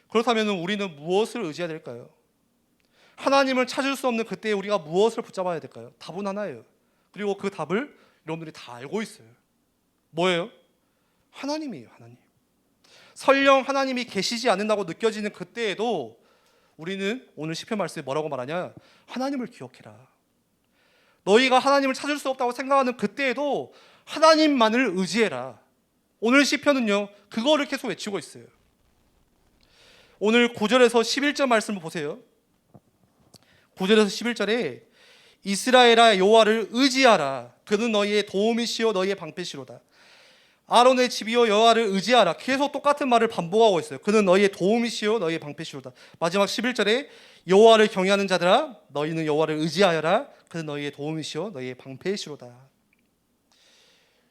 그렇다면 우리는 무엇을 의지해야 될까요? 하나님을 찾을 수 없는 그때에 우리가 무엇을 붙잡아야 될까요? 답은 하나예요. 그리고 그 답을 여러분들이 다 알고 있어요. 뭐예요? 하나님이에요. 하나님. 설령 하나님이 계시지 않는다고 느껴지는 그때에도 우리는 오늘 시편 말씀에 뭐라고 말하냐? 하나님을 기억해라. 너희가 하나님을 찾을 수 없다고 생각하는 그때에도 하나님만을 의지해라. 오늘 시편은요, 그거를 계속 외치고 있어요. 오늘 9절에서 11절 말씀을 보세요. 9절에서 11절에 이스라엘아, 여호와를 의지하라. 그는 너희의 도움이시요 너희의 방패시로다. 아론의 집이여, 여호와를 의지하라. 계속 똑같은 말을 반복하고 있어요. 그는 너희의 도움이시요 너희의 방패시로다. 마지막 11절에 여호와를 경외하는 자들아, 너희는 여호와를 의지하여라. 그는 너희의 도움이시요 너희의 방패시로다.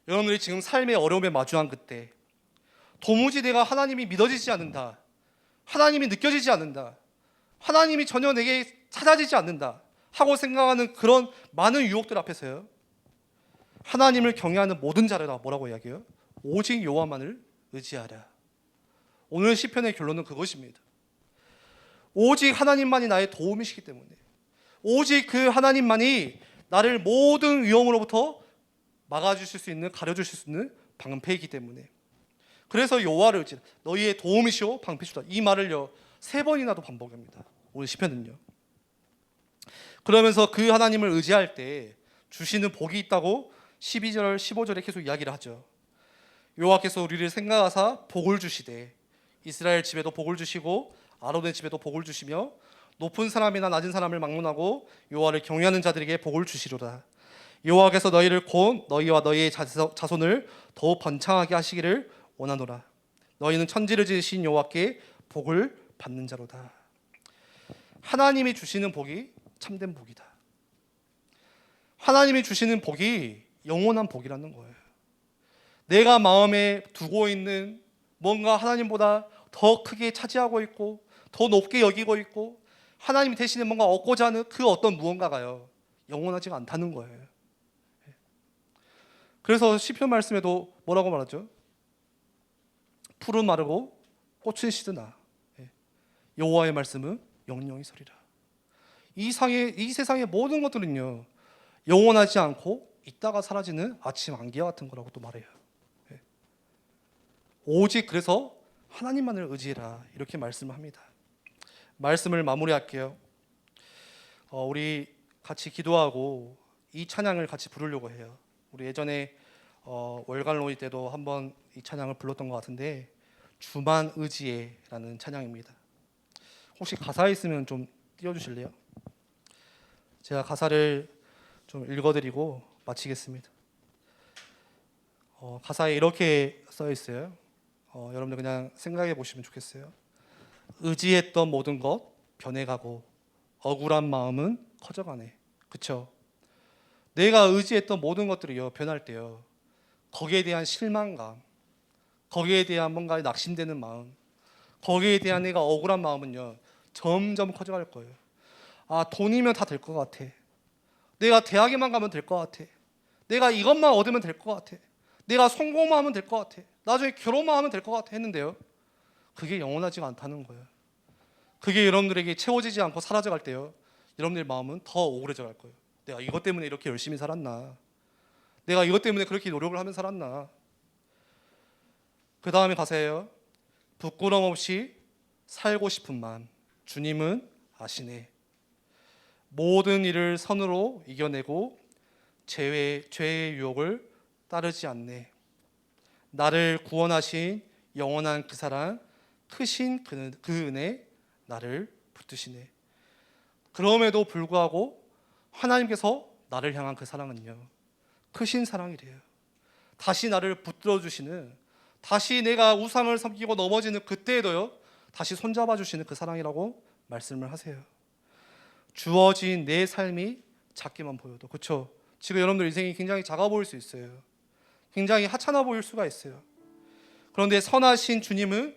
여러분들이 지금 삶의 어려움에 마주한 그때, 도무지 내가 하나님이 믿어지지 않는다, 하나님이 느껴지지 않는다, 하나님이 전혀 내게 찾아지지 않는다 하고 생각하는 그런 많은 유혹들 앞에서요, 하나님을 경외하는 모든 자들아 뭐라고 이야기해요? 오직 여호와만을 의지하라. 오늘 시편의 결론은 그것입니다. 오직 하나님만이 나의 도움이시기 때문에, 오직 그 하나님만이 나를 모든 위험으로부터 막아주실 수 있는, 가려주실 수 있는 방패이기 때문에, 그래서 여호와를 의지하라. 너희의 도움이시오 방패시다. 이 말을요 3번이나도 반복합니다. 오늘 시편은요. 그러면서 그 하나님을 의지할 때 주시는 복이 있다고 12절 15절에 계속 이야기를 하죠. 여호와께서 우리를 생각하사 복을 주시되 이스라엘 집에도 복을 주시고 아론의 집에도 복을 주시며 높은 사람이나 낮은 사람을 막론하고 여호와를 경외하는 자들에게 복을 주시리로다. 여호와께서 너희를 곧 너희와 너희의 자손을 더욱 번창하게 하시기를 원하노라. 너희는 천지를 지으신 여호와께 복을 받는 자로다. 하나님이 주시는 복이 참된 복이다. 하나님이 주시는 복이 영원한 복이라는 거예요. 내가 마음에 두고 있는 뭔가 하나님보다 더 크게 차지하고 있고 더 높게 여기고 있고 하나님 대신에 뭔가 얻고자 하는 그 어떤 무언가가요 영원하지가 않다는 거예요. 그래서 시편 말씀에도 뭐라고 말하죠? 풀은 마르고 꽃은 시드나 여호와의 말씀은 영영이 서리라. 이 세상의 모든 것들은요 영원하지 않고 있다가 사라지는 아침 안개와 같은 거라고 또 말해요. 오직 그래서 하나님만을 의지해라 이렇게 말씀을 합니다. 말씀을 마무리할게요. 우리 같이 기도하고 이 찬양을 같이 부르려고 해요. 우리 예전에 월간로이 때도 한번 이 찬양을 불렀던 것 같은데 주만 의지해라는 찬양입니다. 혹시 가사 있으면 좀 띄워주실래요? 제가 가사를 좀 읽어드리고 마치겠습니다. 가사에 이렇게 써 있어요. 여러분들 그냥 생각해 보시면 좋겠어요. 의지했던 모든 것 변해가고 억울한 마음은 커져가네. 그쵸? 내가 의지했던 모든 것들이요 변할 때요 거기에 대한 실망감, 거기에 대한 뭔가 낙심되는 마음, 거기에 대한 내가 억울한 마음은요 점점 커져갈 거예요. 아, 돈이면 다 될 것 같아. 내가 대학에만 가면 될 것 같아. 내가 이것만 얻으면 될 것 같아. 내가 성공만 하면 될 것 같아. 나중에 결혼만 하면 될 것 같아 했는데요 그게 영원하지가 않다는 거예요. 그게 여러분들에게 채워지지 않고 사라져갈 때요 여러분들의 마음은 더 억울해져 갈 거예요. 내가 이것 때문에 이렇게 열심히 살았나? 내가 이것 때문에 그렇게 노력을 하면 살았나? 그 다음에 가사예요. 부끄럼 없이 살고 싶은 마음 주님은 아시네. 모든 일을 선으로 이겨내고 죄의 유혹을 따르지 않네. 나를 구원하신 영원한 그 사랑 크신 그 은혜 나를 붙드시네. 그럼에도 불구하고 하나님께서 나를 향한 그 사랑은요 크신 사랑이래요. 다시 나를 붙들어 주시는, 다시 내가 우상을 섬기고 넘어지는 그때에도요 다시 손잡아 주시는 그 사랑이라고 말씀을 하세요. 주어진 내 삶이 작게만 보여도, 그렇죠? 지금 여러분들 인생이 굉장히 작아 보일 수 있어요. 굉장히 하찮아 보일 수가 있어요. 그런데 선하신 주님은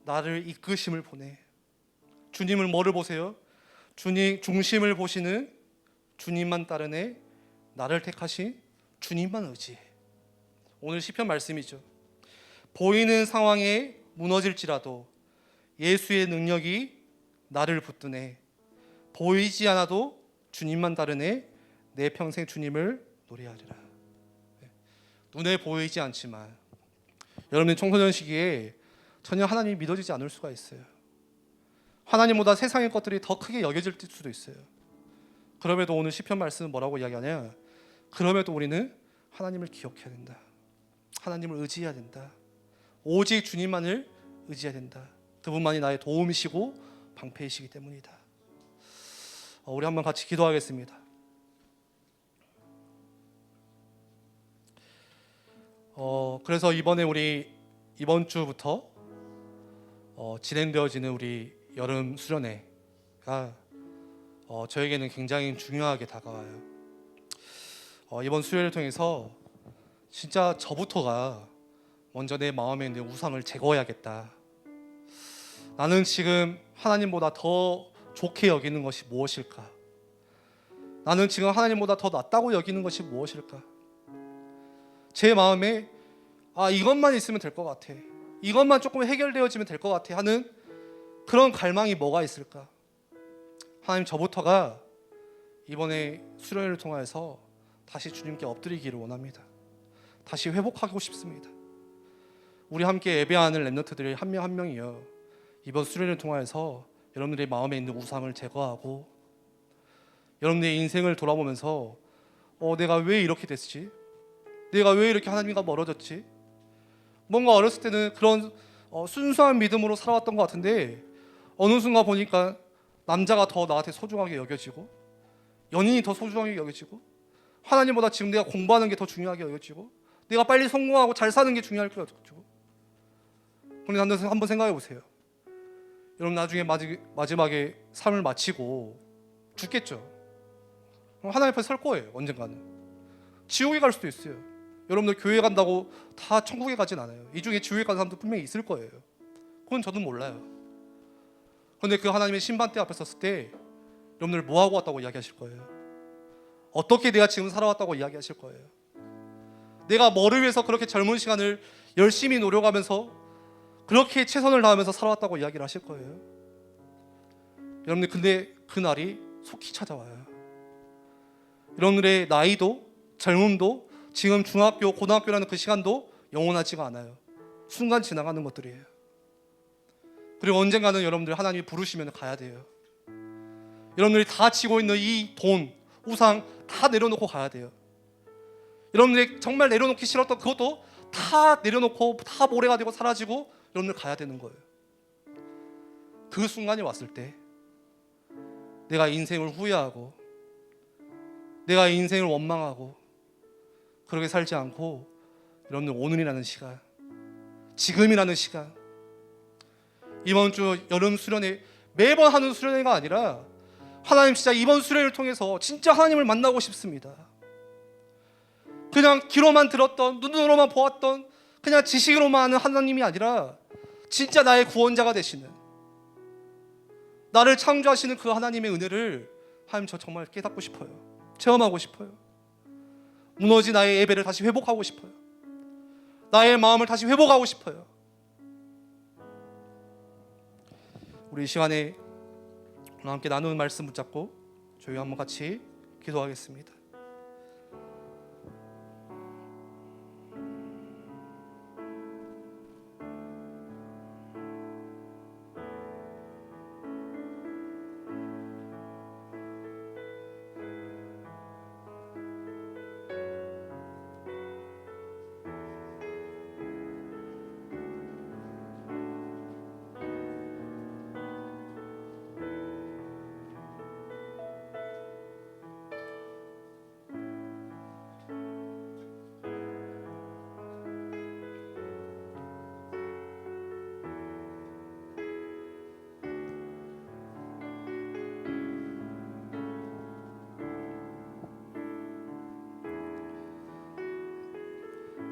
나를 이끄심을 보내. 주님을 뭐를 보세요? 주님 중심을 보시는 주님만 따르네. 나를 택하신 주님만 의지해. 오늘 시편 말씀이죠. 보이는 상황에 무너질지라도 예수의 능력이 나를 붙드네. 보이지 않아도 주님만 따르네. 내 평생 주님을 노래하리라. 눈에 보이지 않지만 여러분의 청소년 시기에 전혀 하나님이 믿어지지 않을 수가 있어요. 하나님보다 세상의 것들이 더 크게 여겨질 수도 있어요. 그럼에도 오늘 시편 말씀은 뭐라고 이야기하냐? 그럼에도 우리는 하나님을 기억해야 된다. 하나님을 의지해야 된다. 오직 주님만을 의지해야 된다. 그분만이 나의 도움이시고 방패이시기 때문이다. 우리 한번 같이 기도하겠습니다. 그래서 이번 주부터 진행되어지는 우리 여름 수련회가 저에게는 굉장히 중요하게 다가와요. 이번 수련회를 통해서 진짜 저부터가 먼저 내 마음에 있는 우상을 제거해야겠다. 나는 지금 하나님보다 더 좋게 여기는 것이 무엇일까? 나는 지금 하나님보다 더 낫다고 여기는 것이 무엇일까? 제 마음에 이것만 있으면 될 것 같아. 이것만 조금 해결되어지면 될 것 같아 하는 그런 갈망이 뭐가 있을까? 하나님, 저부터가 이번에 수련회를 통해서 다시 주님께 엎드리기를 원합니다. 다시 회복하고 싶습니다. 우리 함께 예배하는 렘넌트들이 한 명 한 명이요 이번 수련회를 통해서 여러분들의 마음에 있는 우상을 제거하고 여러분들의 인생을 돌아보면서 내가 왜 이렇게 됐지? 내가 왜 이렇게 하나님과 멀어졌지? 뭔가 어렸을 때는 그런 순수한 믿음으로 살아왔던 것 같은데 어느 순간 보니까 남자가 더 나한테 소중하게 여겨지고 연인이 더 소중하게 여겨지고 하나님보다 지금 내가 공부하는 게 더 중요하게 여겨지고 내가 빨리 성공하고 잘 사는 게 중요할 것 같고. 그런데 한번 생각해 보세요. 여러분 나중에 마지막에 삶을 마치고 죽겠죠. 그럼 하나님 앞에 설 거예요. 언젠가는 지옥에 갈 수도 있어요. 여러분들 교회 간다고 다 천국에 가진 않아요. 이 중에 지옥에 가는 사람도 분명히 있을 거예요. 그건 저도 몰라요. 그런데 그 하나님의 심판대 앞에 섰을 때 여러분들 뭐 하고 왔다고 이야기하실 거예요? 어떻게 내가 지금 살아왔다고 이야기하실 거예요? 내가 뭐를 위해서 그렇게 젊은 시간을 열심히 노력하면서 그렇게 최선을 다하면서 살아왔다고 이야기를 하실 거예요? 여러분들 근데 그 날이 속히 찾아와요. 여러분들의 나이도 젊음도 지금 중학교, 고등학교라는 그 시간도 영원하지가 않아요. 순간 지나가는 것들이에요. 그리고 언젠가는 여러분들 하나님이 부르시면 가야 돼요. 여러분들이 다 지고 있는 이 돈, 우상 다 내려놓고 가야 돼요. 여러분들이 정말 내려놓기 싫었던 그것도 다 내려놓고 다 모래가 되고 사라지고 여러분들 가야 되는 거예요. 그 순간이 왔을 때 내가 인생을 후회하고 내가 인생을 원망하고 그렇게 살지 않고 여러분들 오늘이라는 시간, 지금이라는 시간, 이번 주 여름 수련회 매번 하는 수련회가 아니라 하나님 진짜 이번 수련회를 통해서 진짜 하나님을 만나고 싶습니다. 그냥 귀로만 들었던, 눈으로만 보았던 그냥 지식으로만 아는 하나님이 아니라 진짜 나의 구원자가 되시는, 나를 창조하시는 그 하나님의 은혜를 하나님 저 정말 깨닫고 싶어요. 체험하고 싶어요. 무너진 나의 예배를 다시 회복하고 싶어요. 나의 마음을 다시 회복하고 싶어요. 우리 이 시간에 함께 나누는 말씀 붙잡고 저희 한번 같이 기도하겠습니다.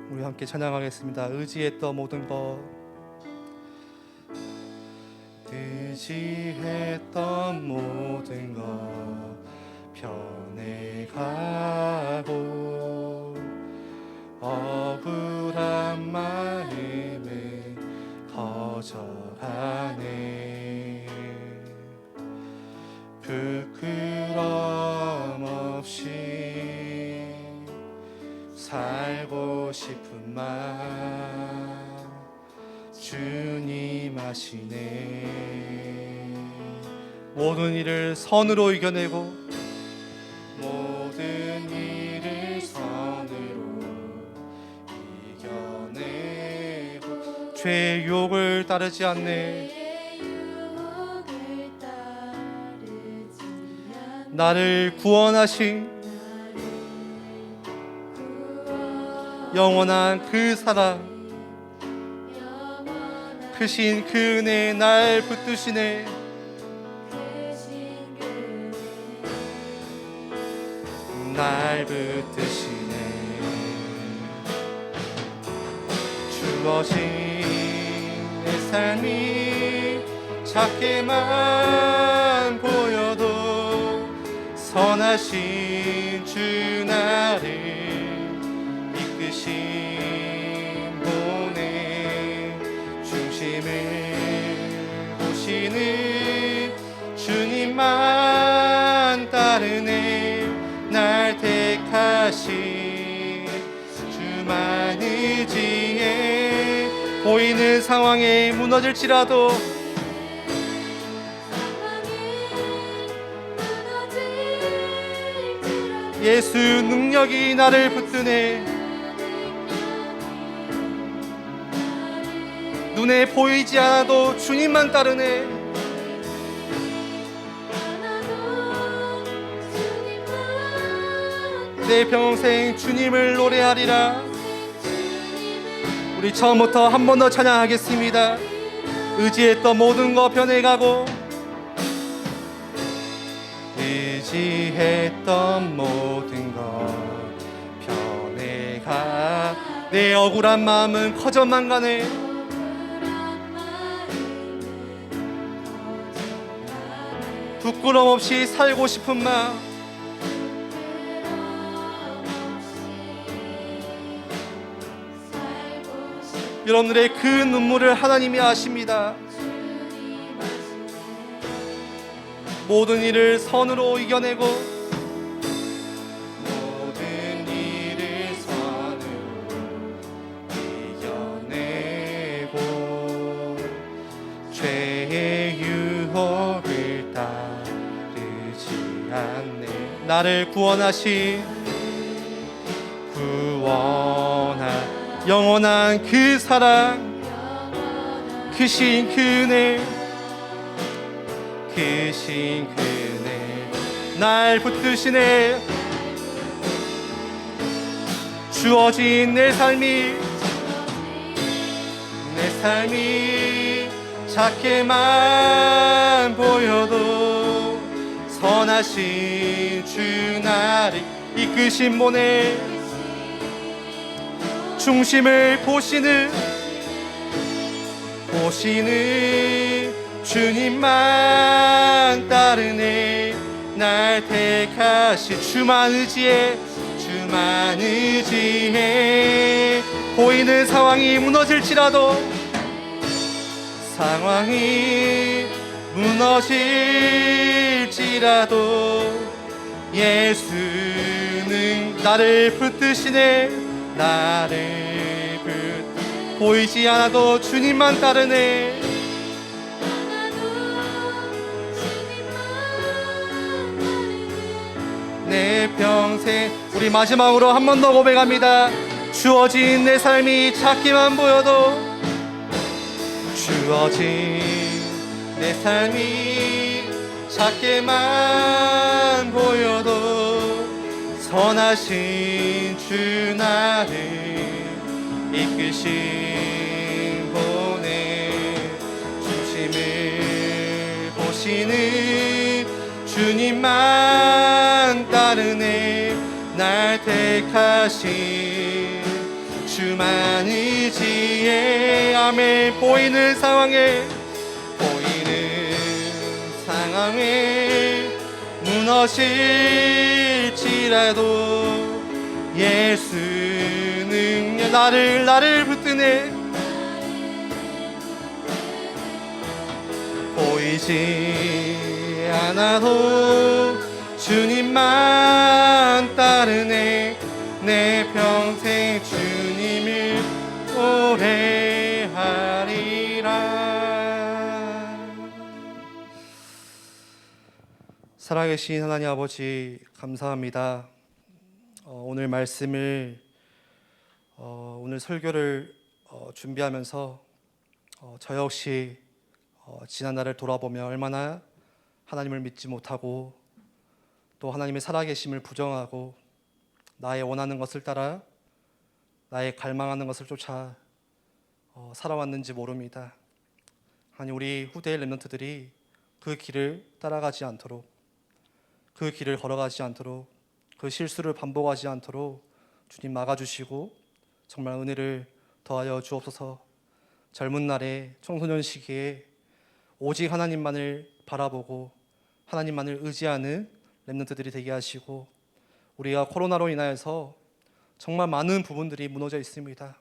우리 함께 찬양하겠습니다. 의지했던 모든 것, 의지했던 모든 것 변해가고 억울한 마음은 거절하네. 부끄럼 없이 살고 싶은 마음 주님 아시네. 모든 일을 선으로 이겨내고 모든 일을 선으로 이겨내고 죄의 유혹을 따르지 않네. 나를 구원하신 영원한 그 사랑, 크신 그 은혜 날 붙드시네. 날 붙드시네. 주어진 내 삶이 작게만 보여도 선하신 주 나를 이끄신 분의 중심을 보시는 주님만 따르네. 날 택하신 주만 의지해. 보이는 상황에 무너질지라도 예수 능력이 나를 붙드네. 눈에 보이지 않아도 주님만 따르네. 내 평생 주님을 노래하리라. 우리 처음부터 한 번 더 찬양하겠습니다. 의지했던 모든 것 변해가고 의지했던 모든 것 변해가 내 억울한 마음은 커져만 가네. 부끄럼 없이 살고 싶은 마음, 여러분들의 그 눈물을 하나님이 아십니다. 모든 일을 선으로 이겨내고 모든 일을 선으로 이겨내고 죄의 유혹을 따르지 않네. 나를 구원하신 영원한 그 사랑, 크신 그네, 크신 그네, 날 붙드시네. 주어진 내 삶이 작게만 보여도 선하신 주 나를 이끄신 분의 중심을 보시는 주님만 따르네. 날 택하시 주만 의지해 보이는 상황이 무너질지라도 예수는 나를 붙드시네. 보이지 않아도 주님만 따르네. 내 평생, 우리 마지막으로 한 번 더 고백합니다. 주어진 내 삶이 작게만 보여도, 주어진 내 삶이 작게만 보여도 선하신 주 나를 이끄신 분의 중심을 보시는 주님만 따르네. 날 택하신 주만 의지해. 아멘. 보이는 상황에 무너질지라도 예수는 나를 붙드네. 보이지 않아도 주님만 따르네. 내 평생 주님을 노래하리라. 살아계신 하나님 아버지, 감사합니다. 오늘 말씀을 오늘 설교를 준비하면서 저 역시 지난 날을 돌아보며 얼마나 하나님을 믿지 못하고 또 하나님의 살아계심을 부정하고 나의 원하는 것을 따라 나의 갈망하는 것을 쫓아 살아왔는지 모릅니다. 아니, 우리 후대의 렘넌트들이 그 길을 따라가지 않도록, 그 길을 걸어가지 않도록, 그 실수를 반복하지 않도록 주님 막아주시고 정말 은혜를 더하여 주옵소서. 젊은 날에, 청소년 시기에 오직 하나님만을 바라보고 하나님만을 의지하는 렘넌트들이 되게 하시고, 우리가 코로나로 인하여서 정말 많은 부분들이 무너져 있습니다.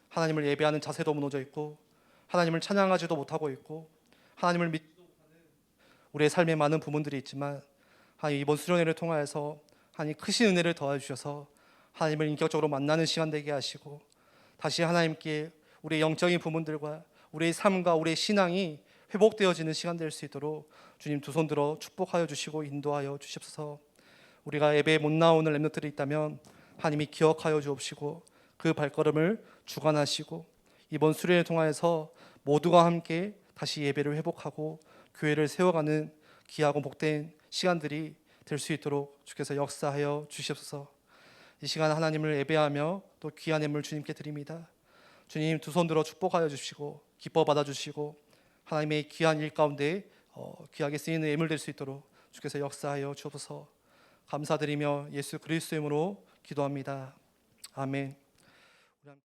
하나님을 예배하는 자세도 무너져 있고 하나님을 찬양하지도 못하고 있고 하나님을 믿지도 못하는 우리의 삶에 많은 부분들이 있지만, 하나님 이번 수련회를 통하여서 하나님 크신 은혜를 더해 주셔서 하나님을 인격적으로 만나는 시간 되게 하시고, 다시 하나님께 우리의 영적인 부분들과 우리의 삶과 우리의 신앙이 회복되어지는 시간 될 수 있도록 주님 두 손 들어 축복하여 주시고 인도하여 주십소서. 우리가 예배에 못 나오는 렘넌트들이 있다면 하나님이 기억하여 주옵시고 그 발걸음을 주관하시고 이번 수련회를 통하여서 모두가 함께 다시 예배를 회복하고 교회를 세워가는 귀하고 복된 시간들이 될 수 있도록 주께서 역사하여 주시옵소서. 이 시간 하나님을 예배하며 또 귀한 예물 주님께 드립니다. 주님 두 손 들어 축복하여 주시고 기뻐 받아주시고 하나님의 귀한 일 가운데 귀하게 쓰이는 예물 될 수 있도록 주께서 역사하여 주옵소서. 감사드리며 예수 그리스도의 이름으로 기도합니다. 아멘.